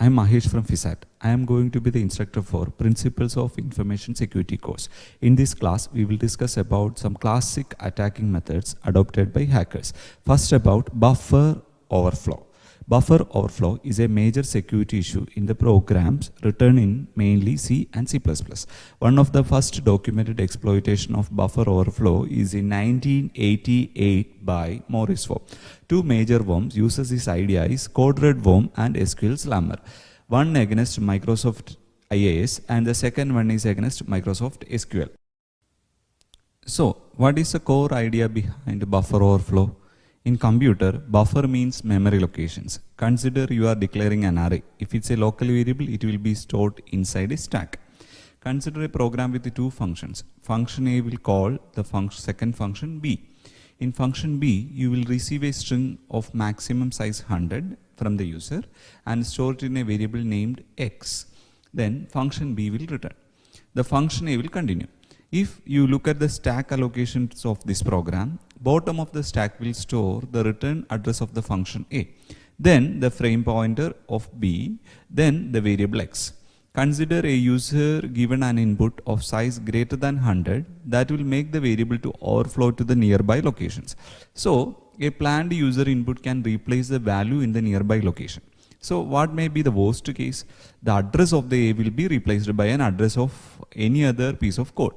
I am Mahesh from FISAT. I am going to be the instructor for Principles of Information Security course. In this class, we will discuss about some classic attacking methods adopted by hackers. First, about buffer overflow. Buffer overflow is a major security issue in the programs written in mainly C and C++. One of the first documented exploitation of buffer overflow is in 1988 by Morris Worm. Two major worms uses this idea is CodeRed worm and SQL Slammer. One against Microsoft IaaS and the second one is against Microsoft SQL. So, what is the core idea behind buffer overflow? In computer, buffer means memory locations. Consider you are declaring an array. If it's a local variable, it will be stored inside a stack. Consider a program with two functions. Function A will call the second function B. In function B, you will receive a string of maximum size 100 from the user and store it in a variable named X. Then function B will return. The function A will continue. If you look at the stack allocations of this program, bottom of the stack will store the return address of the function A, then the frame pointer of B, then the variable X. Consider a user given an input of size greater than 100 that will make the variable to overflow to the nearby locations. So, a planned user input can replace the value in the nearby location. So, what may be the worst case? The address of the A will be replaced by an address of any other piece of code.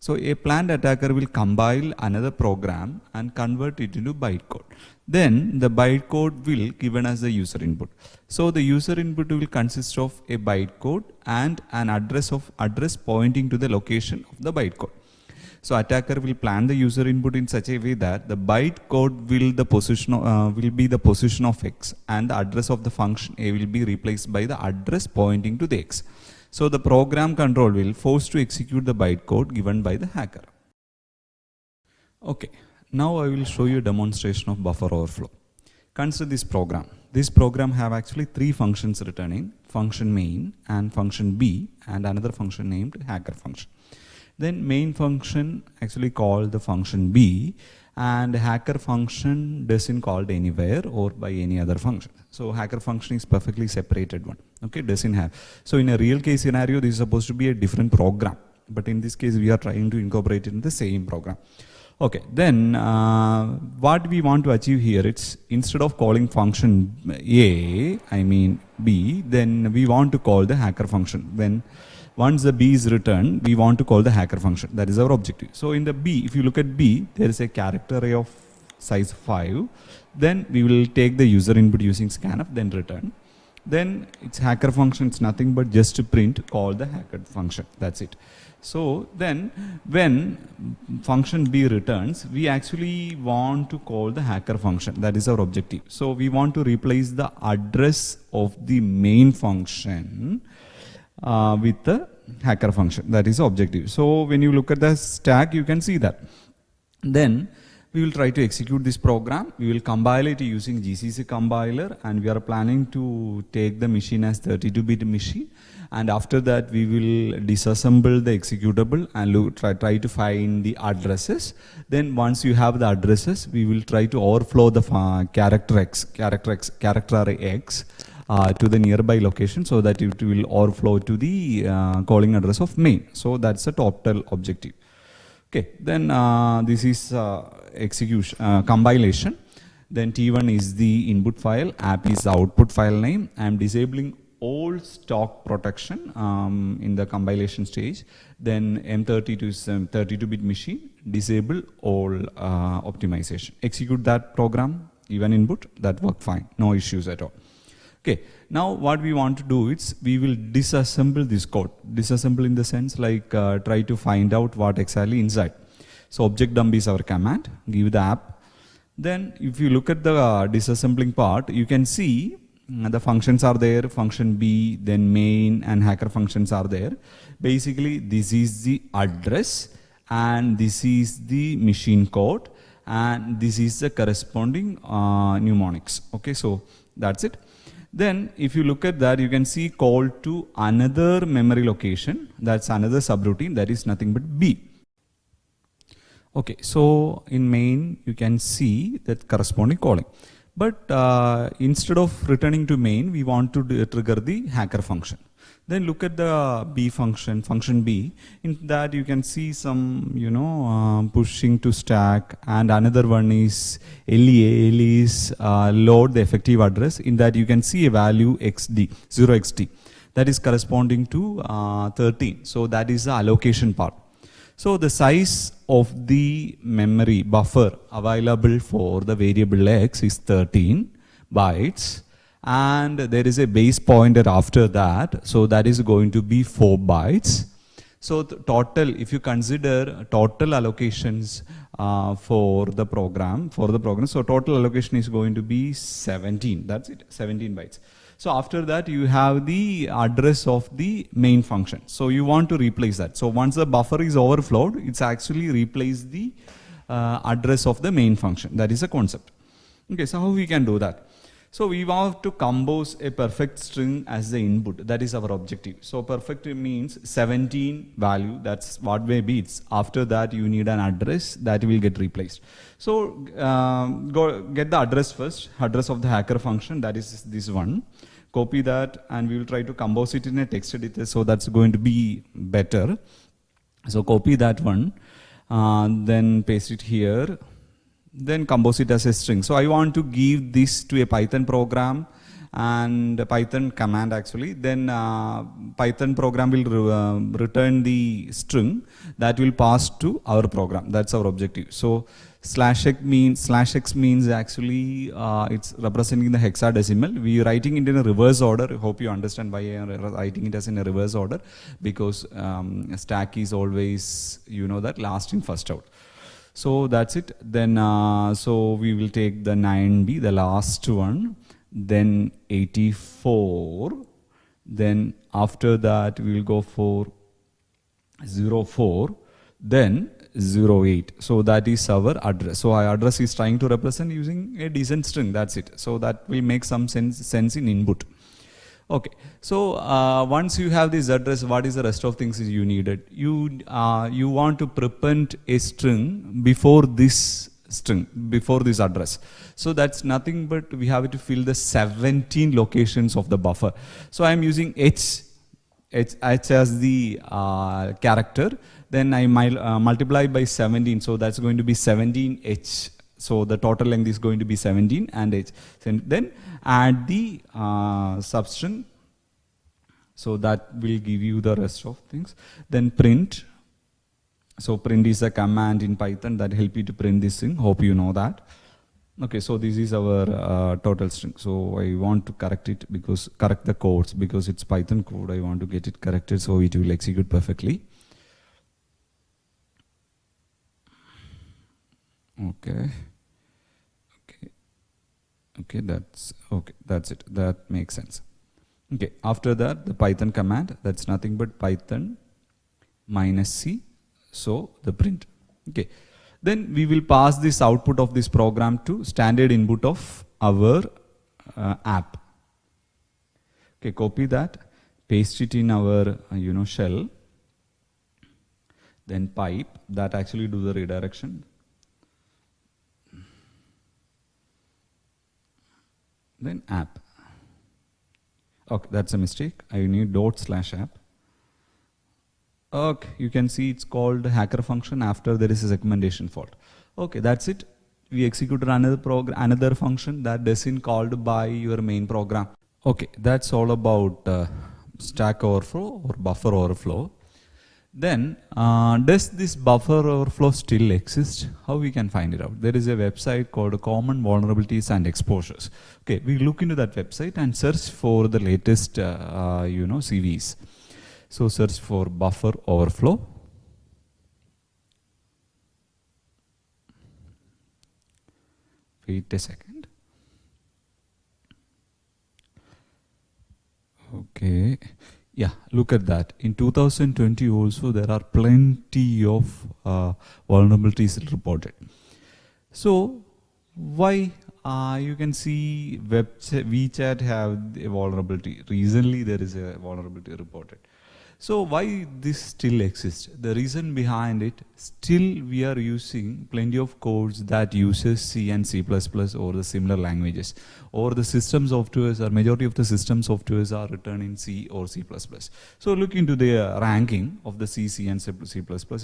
So, a planned attacker will compile another program and convert it into bytecode. Then, the bytecode will given as the user input. So, the user input will consist of a bytecode and an address pointing to the location of the bytecode. So, attacker will plan the user input in such a way that the bytecode will be the position of X and the address of the function A will be replaced by the address pointing to the X. So, the program control will force to execute the bytecode given by the hacker. Okay, now I will show you a demonstration of buffer overflow. Consider this program. This program have actually three functions returning, function main and function B and another function named hacker function. Then main function actually called the function B and hacker function doesn't called anywhere or by any other function. So hacker function is perfectly separated one. Okay, doesn't have. So in a real case scenario, this is supposed to be a different program. But in this case, we are trying to incorporate it in the same program. Okay, then what we want to achieve here, it's instead of calling function B, then we want to call the hacker function. Once the B is returned, we want to call the hacker function. That is our objective. So in the B, if you look at B, there is a character array of size 5. Then we will take the user input using scanf, then return. Then its hacker function is nothing but just to print call the hacker function. That's it. So then when function B returns, we actually want to call the hacker function. That is our objective. So we want to replace the address of the main function with the hacker function. That is the objective. So when you look at the stack, you can see that. Then we will try to execute this program. We will compile it using GCC compiler and we are planning to take the machine as 32-bit machine. And after that, we will disassemble the executable and try to find the addresses. Then once you have the addresses, we will try to overflow the character array X to the nearby location so that it will overflow to the calling address of main. So that's the total objective. Okay, then this is execution compilation. Then T1 is the input file, app is the output file name. I am disabling all stock protection in the compilation stage. Then M32 is 32-bit machine, disable all optimization. Execute that program, even input, that worked fine, no issues at all. Okay, now what we want to do is we will disassemble this code. Disassemble in the sense like try to find out what exactly inside. So object dump is our command, give the app. Then if you look at the disassembling part, you can see the functions are there, function B, then main and hacker functions are there. Basically this is the address and this is the machine code and this is the corresponding mnemonics. Okay, so that's it. Then if you look at that, you can see call to another memory location. That's another subroutine, that is nothing but B. Okay, so in main you can see that corresponding calling. But instead of returning to main, we want to trigger the hacker function. Then look at the B function, function B. In that you can see some, pushing to stack, and another one is LEA. LEA is load the effective address. In that you can see a value XD, 0XD. That is corresponding to 13. So that is the allocation part. So the size of the memory buffer available for the variable X is 13 bytes. And there is a base pointer after that, so that is going to be 4 bytes. So the total, if you consider total allocations for the program, so total allocation is going to be 17, that's it, 17 bytes. So after that you have the address of the main function. So you want to replace that. So once the buffer is overflowed, it's actually replace the address of the main function. That is a concept. Okay, so how we can do that? So we want to compose a perfect string as the input. That is our objective. So perfect means 17 value. That's what way bits. After that, you need an address that will get replaced. So go get the address first. Address of the hacker function. That is this one. Copy that, and we will try to compose it in a text editor. So that's going to be better. So copy that one. Then paste it here. Then compose it as a string. So I want to give this to a Python program and a Python command actually. Then Python program will return the string that will pass to our program. That's our objective. So /x means actually it's representing the hexadecimal. We are writing it in a reverse order. I hope you understand why I am writing it as in a reverse order, because stack is always, that last in first out. So that's it. Then so we will take the 9B, the last one, then 84. Then after that we will go for 04, then 08. So that is our address. So our address is trying to represent using a decent string. That's it. So that will make some sense in input. Okay, so once you have this address, what is the rest of things you needed? You want to prepend a string before this address. So that's nothing but we have to fill the 17 locations of the buffer. So I'm using H as the character. Then I multiply by 17. So that's going to be 17H. So the total length is going to be 17 and H. Then add the substring. So that will give you the rest of things. Then print. So print is a command in Python that help you to print this thing. Hope you know that. Okay, so this is our total string. So I want to correct the codes because it's Python code. I want to get it corrected so it will execute perfectly. Okay, that's it. That makes sense. Okay, after that the Python command, that's nothing but Python -c, so the print. Okay, then we will pass this output of this program to standard input of our app. Okay, copy that, paste it in our shell, then pipe that actually do the redirection. Then app. Okay, that's a mistake. I need ./app. Okay, you can see it's called hacker function after there is a segmentation fault. Okay, that's it. We executed another function that isn't called by your main program. Okay, that's all about stack overflow or buffer overflow. Then does this buffer overflow still exist? How we can find it out? There is a website called Common Vulnerabilities and Exposures. Okay, we look into that website and search for the latest CVEs. So search for buffer overflow. Wait a second. Okay. Yeah, look at that. In 2020 also there are plenty of vulnerabilities reported. So why you can see WeChat have a vulnerability. Recently there is a vulnerability reported. So why this still exists? The reason behind it, still we are using plenty of codes that uses C and C++ or the similar languages, or the system softwares, or majority of the system softwares are written in C or C++. So look into the ranking of the C and C++.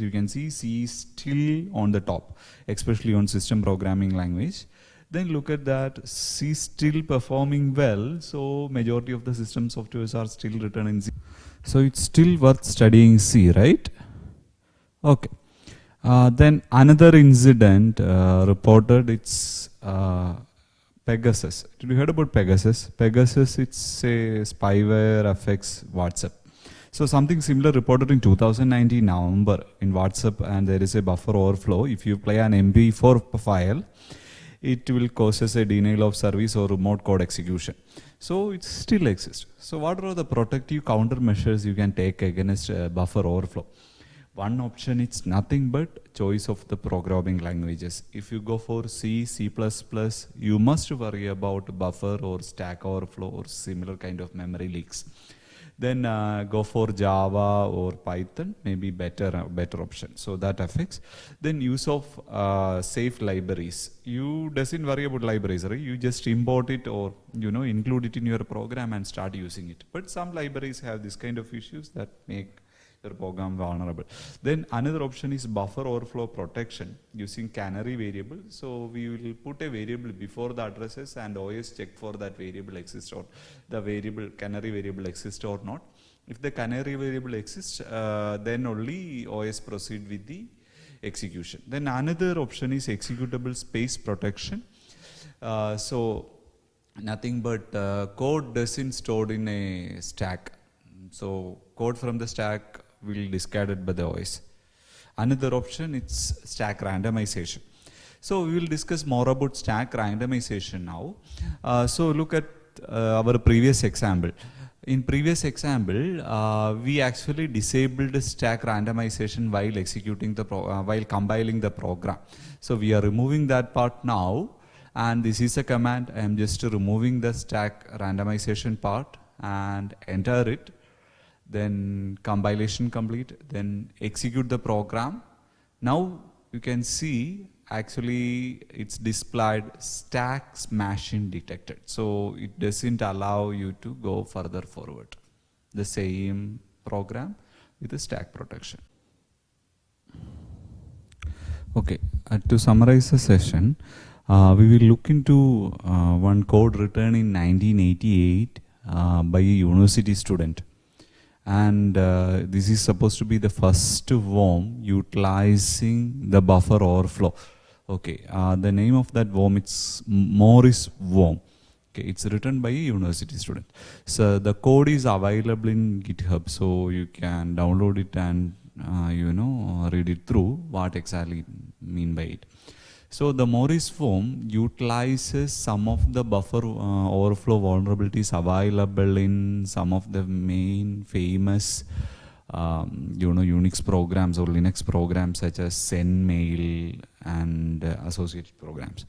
You can see C is still on the top, especially on system programming language. Then look at that, C still performing well, so majority of the system softwares are still written in C. So it's still worth studying C, right? Okay. Then another incident reported, it's Pegasus. Did you heard about Pegasus? Pegasus, it's a spyware affects WhatsApp. So something similar reported in 2019 November in WhatsApp, and there is a buffer overflow. If you play an MP4 file, it will causes a denial of service or remote code execution. So it still exists. So what are the protective countermeasures you can take against buffer overflow? One option is nothing but choice of the programming languages. If you go for C, C++, you must worry about buffer or stack overflow or similar kind of memory leaks. Then go for Java or Python, maybe better option. So that affects. Then use of safe libraries. You doesn't worry about libraries, right? You just import it or include it in your program and start using it. But some libraries have this kind of issues that make your program vulnerable. Then another option is buffer overflow protection using canary variable. So we will put a variable before the addresses and OS check for that variable exists or the variable canary variable exists or not. If the canary variable exists, then only OS proceed with the execution. Then another option is executable space protection. So nothing but code doesn't stored in a stack. So code from the stack will discarded by the OS. Another option is stack randomization. So we will discuss more about stack randomization now. So look at our previous example. In previous example, we actually disabled stack randomization while executing the while compiling the program. So we are removing that part now, and this is a command. I am just removing the stack randomization part and enter it. Then compilation complete, then execute the program. Now you can see actually it's displayed stack smashing detected. So it doesn't allow you to go further forward. The same program with the stack protection. Okay, to summarize the session, we will look into one code written in 1988 by a university student. And this is supposed to be the first worm utilizing the buffer overflow. Okay, the name of that worm is Morris worm. Okay, it's written by a university student. So the code is available in GitHub, so you can download it and read it through what exactly mean by it. So the Morris worm utilizes some of the buffer overflow vulnerabilities available in some of the main famous Unix programs or Linux programs such as SendMail and associated programs.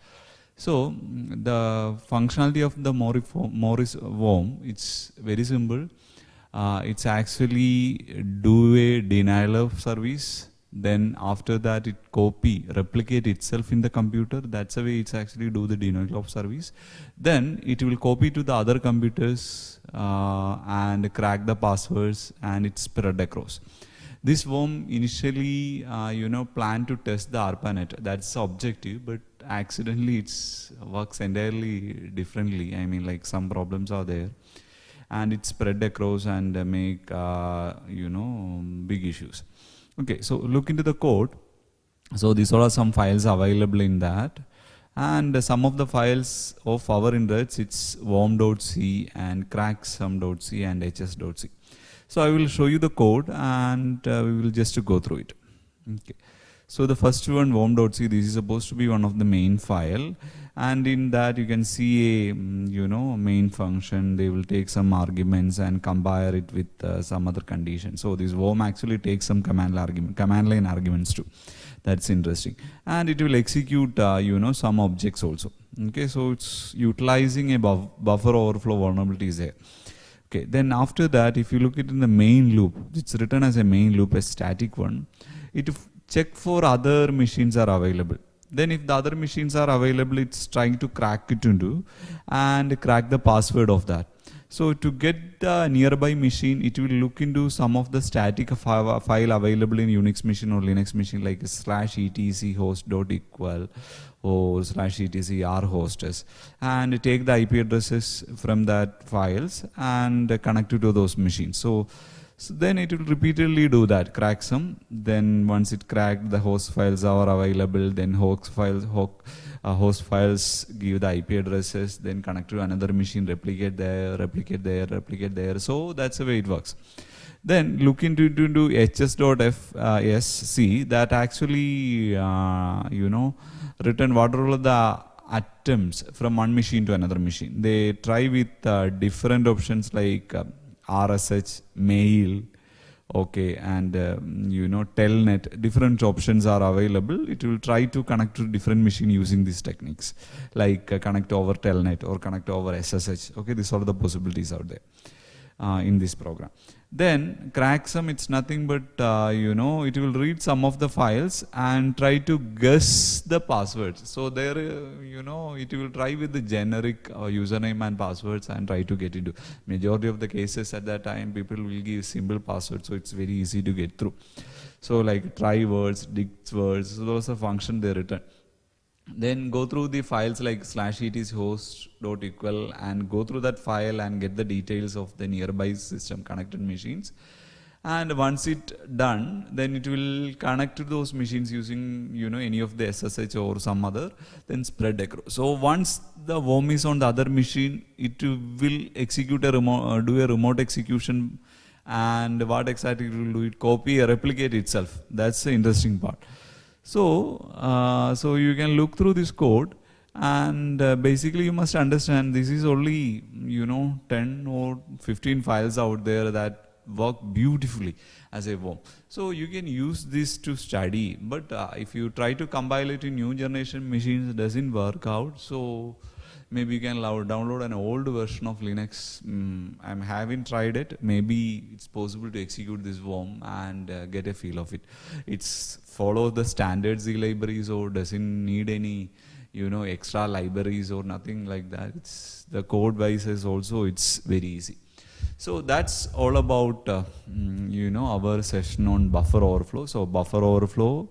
So the functionality of the Morris worm, it's very simple. It's actually do a denial of service. Then after that it replicate itself in the computer. That's the way it's actually do the denial of service. Then it will copy to the other computers and crack the passwords, and it's spread across. This worm initially planned to test the ARPANET. That's the objective, but accidentally it works entirely differently. I mean, like some problems are there, and it's spread across and make big issues. Okay, so look into the code. So these are some files available in that, and some of the files of our interests, it's worm.c and cracksum.c and hs.c. So I will show you the code and we will just go through it. Okay. So the first one, worm.c, this is supposed to be one of the main file, and in that you can see a main function. They will take some arguments and compare it with some other conditions. So this worm actually takes some command line arguments too. That's interesting, and it will execute some objects also. Okay, so it's utilizing a buffer overflow vulnerability is there. Okay, then after that, if you look at in the main loop, it's written as a main loop, a static one. It check for other machines are available. Then if the other machines are available, it's trying to crack it into and crack the password of that. So to get the nearby machine, it will look into some of the static file available in Unix machine or Linux machine, like /etc host.equal or /etc rhostess, and take the IP addresses from that files and connect it to those machines. So then it will repeatedly do that, crack some. Then once it cracked, the host files are available. Then host files give the IP addresses. Then connect to another machine, replicate there, replicate there, replicate there. So that's the way it works. Then look into hs.fsc that actually written what are all the attempts from one machine to another machine. They try with different options like RSH, mail, okay, and telnet. Different options are available. It will try to connect to different machine using these techniques, like connect over telnet or connect over SSH. Okay, these are the possibilities out there in this program. Then cracksum, it's nothing but it will read some of the files and try to guess the passwords. So there it will try with the generic username and passwords and try to get into. Majority of the cases at that time people will give simple passwords, so it's very easy to get through. So like try words, dict words, so those are functions they return. Then go through the files like /etc host.equal and go through that file and get the details of the nearby system connected machines. And once it done, then it will connect to those machines using any of the SSH or some other, then spread across. So once the worm is on the other machine, it will execute a remote, do a remote execution, and what exactly it will do, it copy or replicate itself. That's the interesting part. So, so you can look through this code, and basically you must understand this is only 10 or 15 files out there that work beautifully as a worm. So you can use this to study, but if you try to compile it in new generation machines, it doesn't work out. So maybe you can download an old version of Linux. I haven't tried it. Maybe it's possible to execute this worm and get a feel of it. It's follow the standard Z libraries or doesn't need any extra libraries or nothing like that. It's the code wise is also it's very easy. So that's all about our session on buffer overflow. So buffer overflow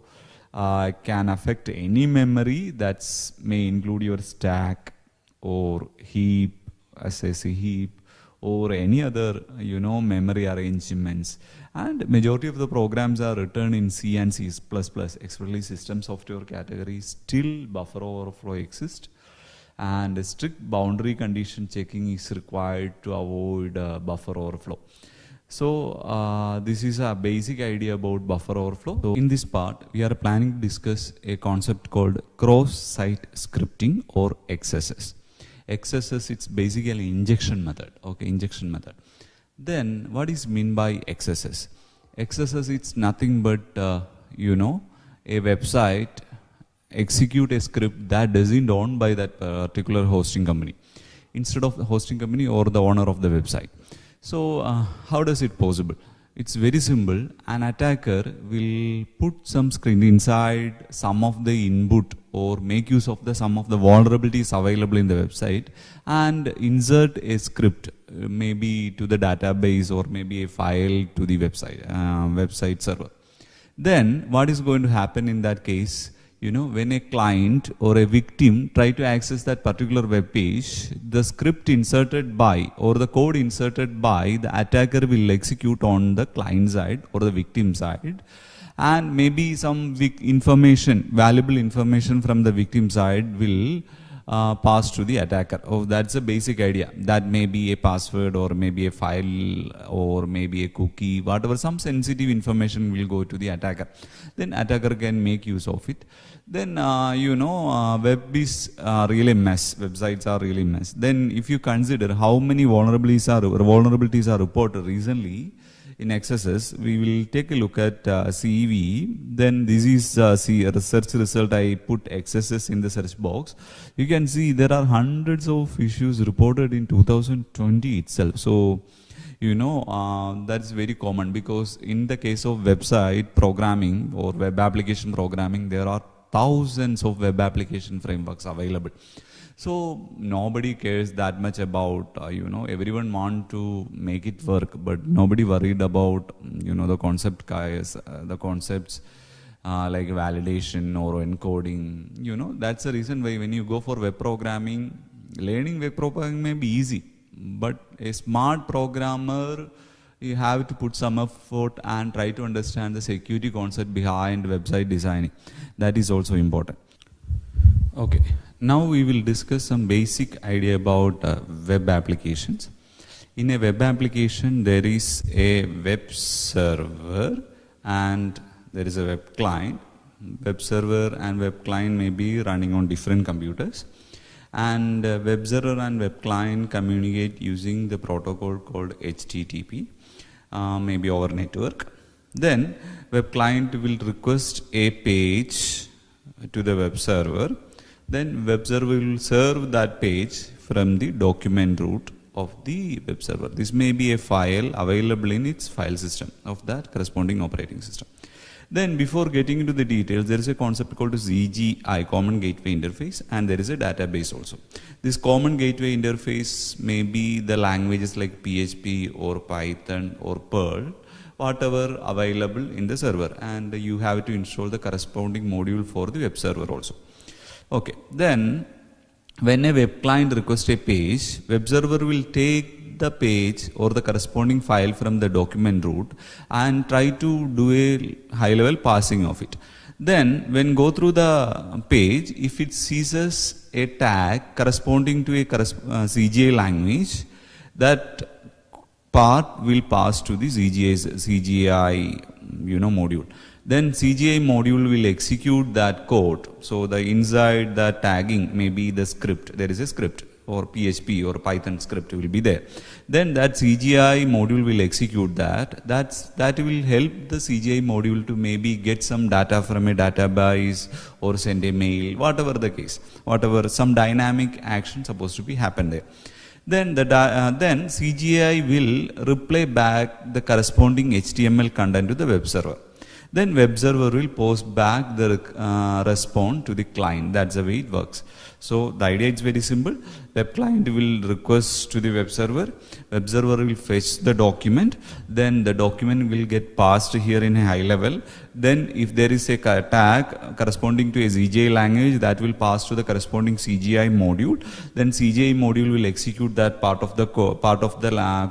can affect any memory. That's may include your stack or heap, SSC heap, or any other memory arrangements. And majority of the programs are written in C and C++, especially system software category. Still buffer overflow exists, and strict boundary condition checking is required to avoid buffer overflow. So this is a basic idea about buffer overflow. So in this part, we are planning to discuss a concept called cross-site scripting or XSS. XSS, it's basically injection method. Okay, injection method. Then what is mean by XSS? XSS, it's nothing but a website execute a script that isn't owned by that particular hosting company, instead of the hosting company or the owner of the website. So how does it possible? It's very simple. An attacker will put some script inside some of the input or make use of the some of the vulnerabilities available in the website and insert a script, maybe to the database or maybe a file to the website server. Then what is going to happen in that case? When a client or a victim try to access that particular web page, the script inserted by or the code inserted by the attacker will execute on the client side or the victim side, and maybe some valuable information from the victim side will pass to the attacker. Oh, that's a basic idea. That may be a password or maybe a file or maybe a cookie, whatever, some sensitive information will go to the attacker. Then attacker can make use of it. Then web is really a mess. Websites are really a mess. Then if you consider how many vulnerabilities are reported recently in XSS, we will take a look at CEV. Then this is a search result. I put XSS in the search box. You can see there are hundreds of issues reported in 2020 itself. So That's very common, because in the case of website programming or web application programming, there are thousands of web application frameworks available. So nobody cares that much about, everyone want to make it work, but nobody worried about, the concept guys, the concepts like validation or encoding. That's the reason why when you go for web programming, learning web programming may be easy, but a smart programmer, you have to put some effort and try to understand the security concept behind website designing. That is also important. Okay, now we will discuss some basic idea about web applications. In a web application, there is a web server and there is a web client. Web server and web client may be running on different computers. And web server and web client communicate using the protocol called HTTP, maybe over network. Then web client will request a page to the web server. Then web server will serve that page from the document root of the web server. This may be a file available in its file system of that corresponding operating system. Then before getting into the details, there is a concept called CGI, Common Gateway Interface, and there is a database also. This Common Gateway Interface may be the languages like PHP or Python or Perl, whatever available in the server, and you have to install the corresponding module for the web server also. Okay, then when a web client requests a page, web server will take the page or the corresponding file from the document root and try to do a high level parsing of it. Then when go through the page, if it seizes a tag corresponding to a CGI language, that part will pass to the CGI module. Then CGI module will execute that code. So the inside the tagging may be the script. There is a script or PHP or Python script will be there. Then that CGI module will execute that. That will help the CGI module to maybe get some data from a database or send a mail, whatever the case, whatever some dynamic action supposed to be happen there. Then then CGI will reply back the corresponding HTML content to the web server. Then web server will post back the response to the client. That's the way it works. So the idea is very simple. Web client will request to the web server will fetch the document, then the document will get passed here in a high level. Then if there is a tag corresponding to a CGI language, that will pass to the corresponding CGI module. Then CGI module will execute that part of the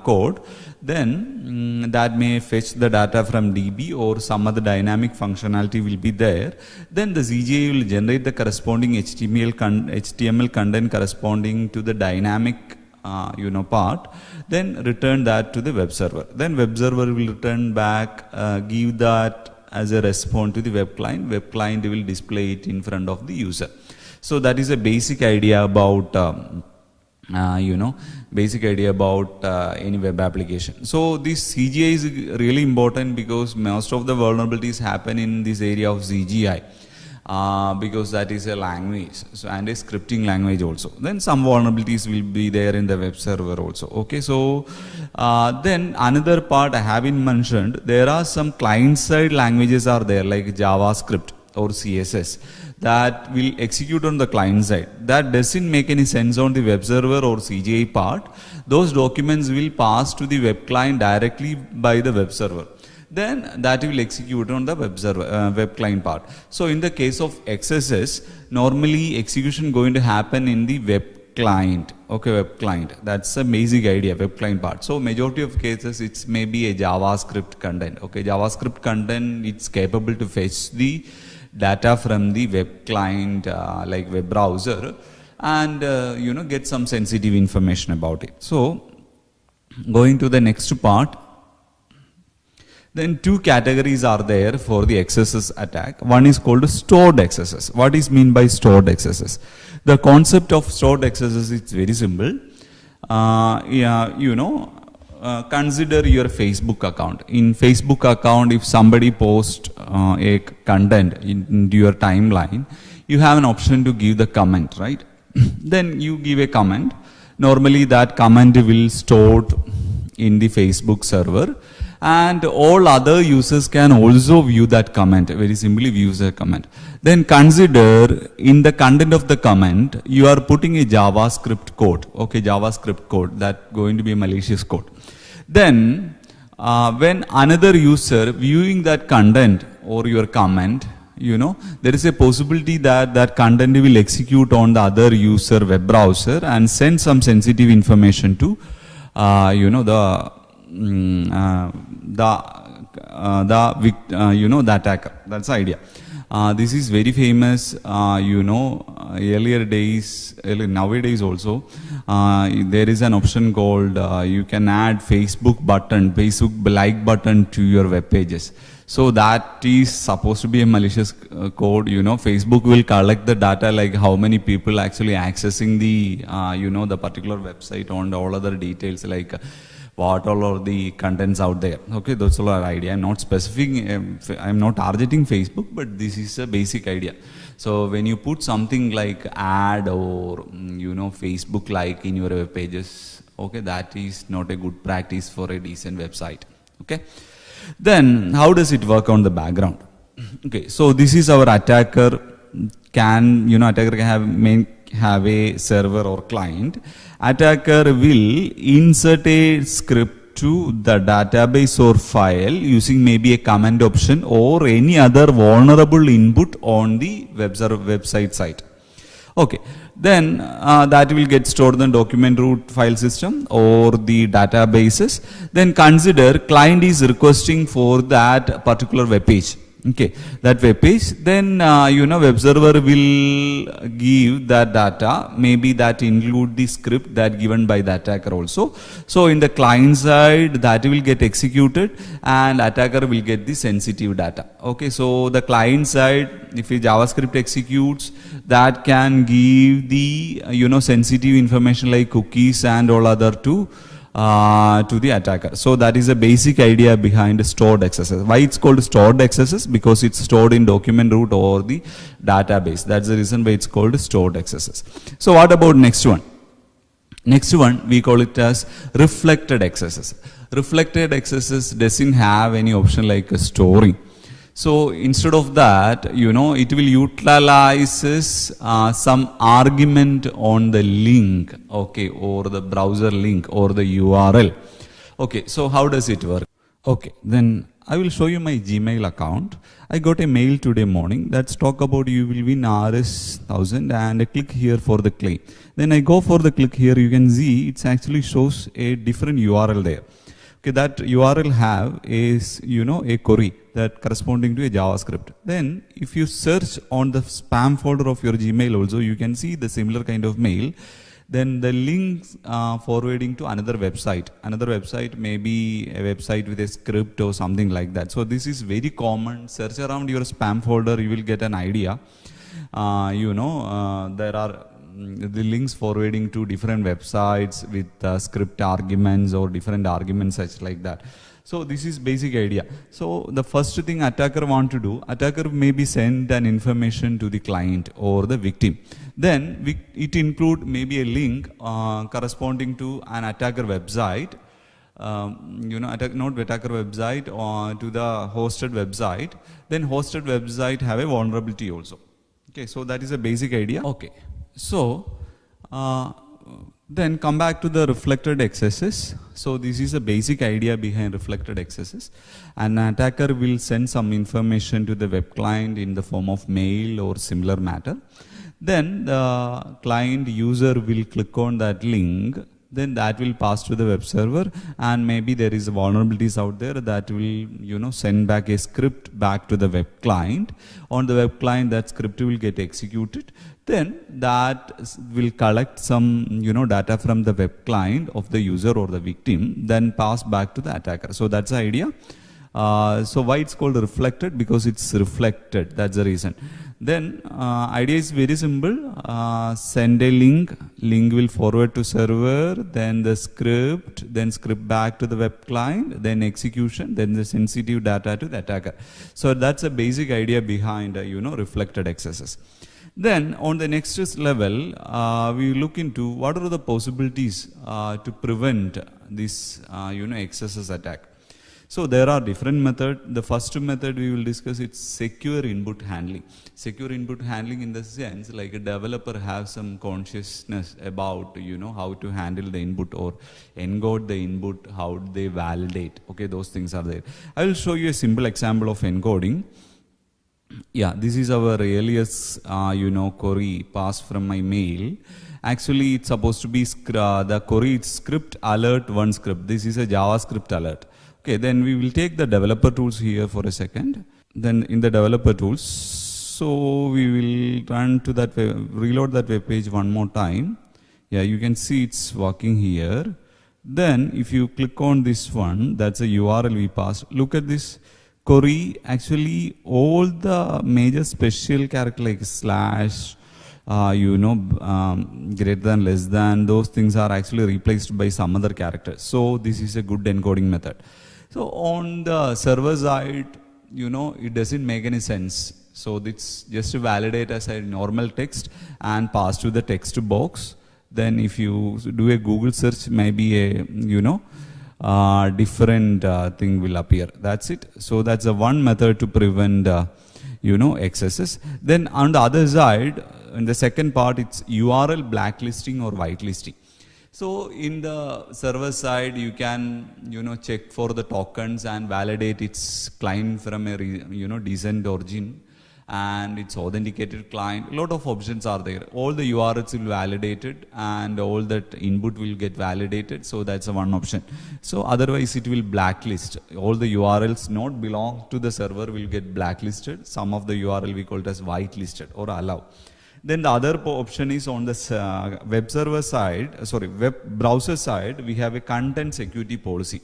code. Then that may fetch the data from DB or some other dynamic functionality will be there. Then the CGI will generate the corresponding HTML content corresponding to the dynamic part, then return that to the web server. Then web server will return back, give that as a response to the web client. Web client will display it in front of the user. So that is a basic idea about any web application. So this CGI is really important because most of the vulnerabilities happen in this area of CGI. Because that is a language, and a scripting language also. Then some vulnerabilities will be there in the web server also. Okay, so then another part I haven't mentioned, there are some client-side languages are there like JavaScript or CSS that will execute on the client side. That doesn't make any sense on the web server or CGI part. Those documents will pass to the web client directly by the web server. Then that will execute on the web server, web client part. So in the case of XSS, normally execution going to happen in the web client. Okay, web client. That's a basic idea, web client part. So majority of cases, it's maybe a JavaScript content. Okay, JavaScript content, it's capable to fetch the data from the web client, like web browser, and get some sensitive information about it. So going to the next part. Then two categories are there for the XSS attack. One is called stored XSS. What is meant by stored XSS? The concept of stored XSS is very simple. Consider your Facebook account. In Facebook account, if somebody posts a content into your timeline, you have an option to give the comment, right? Then you give a comment. Normally that comment will stored in the Facebook server, and all other users can also view that comment, very simply view the comment. Then consider in the content of the comment, you are putting a JavaScript code, okay, JavaScript code that going to be a malicious code. Then when another user viewing that content or your comment, you know, there is a possibility that that content will execute on the other user web browser and send some sensitive information to you know, the attacker. That's the idea. This is very famous, you know, nowadays also, there is an option called, you can add Facebook like button to your web pages. So that is supposed to be a malicious code, you know. Facebook will collect the data like how many people actually accessing the, you know, the particular website and all other details like what all of the contents out there. Okay, that's all our idea. I'm not specifying, I'm not targeting Facebook, but this is a basic idea. So when you put something like ad or, you know, Facebook like in your web pages, okay, that is not a good practice for a decent website. Okay. Then how does it work on the background? Okay, so this is our attacker. Attacker can have a server or client. Attacker will insert a script to the database or file using maybe a command option or any other vulnerable input on the website site. Okay, then that will get stored in the document root file system or the databases. Then consider client is requesting for that particular web page. Okay, that web page, then you know, web server will give that data, maybe that include the script that given by the attacker also. So in the client side, that will get executed and attacker will get the sensitive data. Okay, so the client side, if a JavaScript executes, that can give the, you know, sensitive information like cookies and all other to the attacker. So that is a basic idea behind stored XSS. Why it's called stored XSS? Because it's stored in document root or the database. That's the reason why it's called stored XSS. So what about next one? Next one, we call it as reflected XSS. Reflected XSS doesn't have any option like storing. So instead of that, you know, it will utilizes some argument on the link, okay, or the browser link or the URL. Okay, so how does it work? Okay, then I will show you my Gmail account. I got a mail today morning that's talk about you will win RS1000 and I click here for the claim. Then I go for the click here, you can see it actually shows a different URL there. Okay, that URL have is, you know, a query that corresponding to a JavaScript. Then if you search on the spam folder of your Gmail also, you can see the similar kind of mail. Then the links forwarding to another website, maybe a website with a script or something like that. So this is very common. Search around your spam folder, you will get an idea. You know, there are the links forwarding to different websites with script arguments or different arguments such like that. So this is basic idea. So the first thing attacker want to do, attacker maybe send an information to the client or the victim. Then it include maybe a link corresponding to an attacker website, you know, not attacker website or to the hosted website. Then hosted website have a vulnerability also. Okay, so that is a basic idea. Okay, so then come back to the reflected XSS. So this is a basic idea behind reflected XSS. An attacker will send some information to the web client in the form of mail or similar matter. Then the client user will click on that link. Then that will pass to the web server, and maybe there is vulnerabilities out there that will, you know, send back a script back to the web client. On the web client, that script will get executed. Then that will collect some, you know, data from the web client of the user or the victim, then pass back to the attacker. So that's the idea. So why it's called reflected? Because it's reflected, that's the reason. Then idea is very simple. Send a link will forward to server, then the script, then script back to the web client, then execution, then the sensitive data to the attacker. So that's a basic idea behind reflected XSS. Then on the next level, we look into what are the possibilities to prevent this XSS attack. So there are different methods. The first method we will discuss, it's secure input handling. Secure input handling in the sense like a developer has some consciousness about how to handle the input or encode the input, how they validate. Okay, those things are there. I will show you a simple example of encoding. Yeah, this is our alias query passed from my mail. Actually, it's supposed to be the query script alert one script. This is a JavaScript alert. Okay, then we will take the developer tools here for a second. Then in the developer tools, so we will run to that reload that web page one more time. Yeah, you can see it's working here. Then if you click on this one, that's a URL we passed. Look at this query. Actually, all the major special character like slash, greater than, less than, those things are actually replaced by some other characters. So this is a good encoding method. So on the server side, it doesn't make any sense. So it's just to validate as a normal text and pass to the text box. Then if you do a Google search, maybe a, different thing will appear. That's it. So that's a one method to prevent, XSS. Then on the other side, in the second part, it's URL blacklisting or whitelisting. So in the server side, you can, check for the tokens and validate its client from a, decent origin and its authenticated client. A lot of options are there. All the URLs will be validated and all that input will get validated. So that's one option. So otherwise it will blacklist. All the URLs not belong to the server will get blacklisted. Some of the URL we call it as whitelisted or allow. Then the other option is on the web server side, web browser side, we have a content security policy.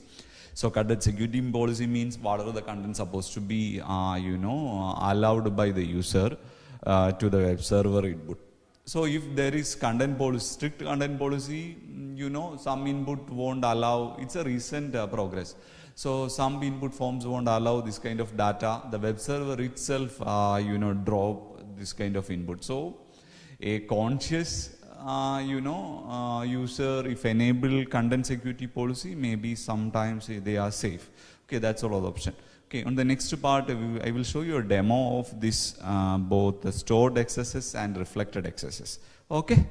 So content security policy means whatever the content supposed to be, allowed by the user to the web server input. So if there is content policy, strict content policy, some input won't allow. It's a recent progress. So some input forms won't allow this kind of data. The web server itself, drop this kind of input. So a conscious user, if enable content security policy, maybe sometimes they are safe. Okay, that's all the option. Okay, on the next part, I will show you a demo of this, both the stored XSS and reflected XSS. Okay.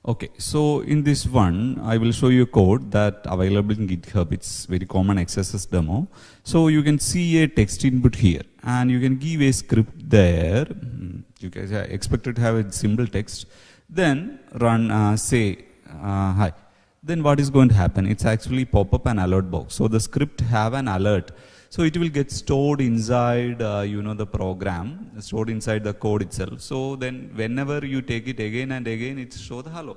Okay, so in this one, I will show you a code that available in GitHub. It's very common XSS demo. So you can see a text input here, and you can give a script there. You guys are expected to have a simple text. Then run say hi. Then what is going to happen? It's actually pop up an alert box. So the script have an alert. So it will get stored inside the program, stored inside the code itself. So then whenever you take it again and again, it show the hello.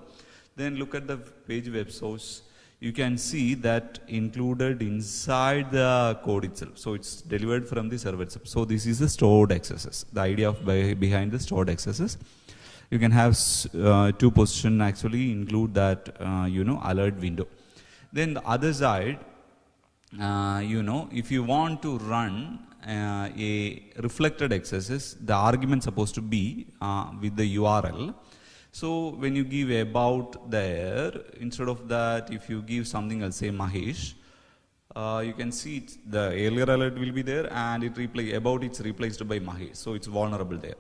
Then look at the page web source. You can see that included inside the code itself. So it's delivered from the server itself. So this is the stored XSS. The idea of behind the stored XSS. You can have two position actually include that alert window. Then the other side, if you want to run a reflected XSS, the argument supposed to be with the URL. So when you give about there, instead of that, if you give something else, say Mahesh, you can see the earlier alert will be there and it's replaced by Mahesh. So it's vulnerable there.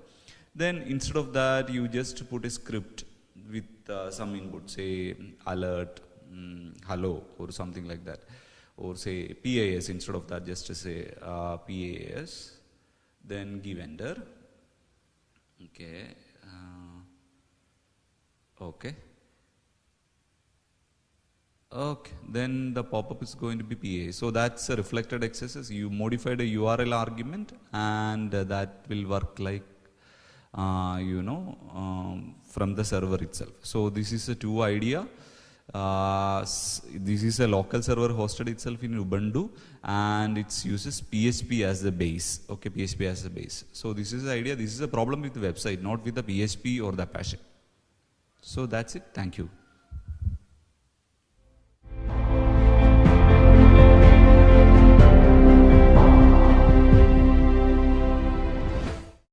Then instead of that, you just put a script with some input, say alert, hello, or something like that. Or say PAS, instead of that, just to say PAS, then give enter. Okay. Okay. Okay, then the pop-up is going to be PA. So that's a reflected XSS. You modified a URL argument and that will work like, from the server itself. So this is a two idea. This is a local server hosted itself in Ubuntu, and it uses PHP as the base. Okay, PHP as the base. So this is the idea. This is a problem with the website, not with the PHP or the Apache. So that's it. Thank you.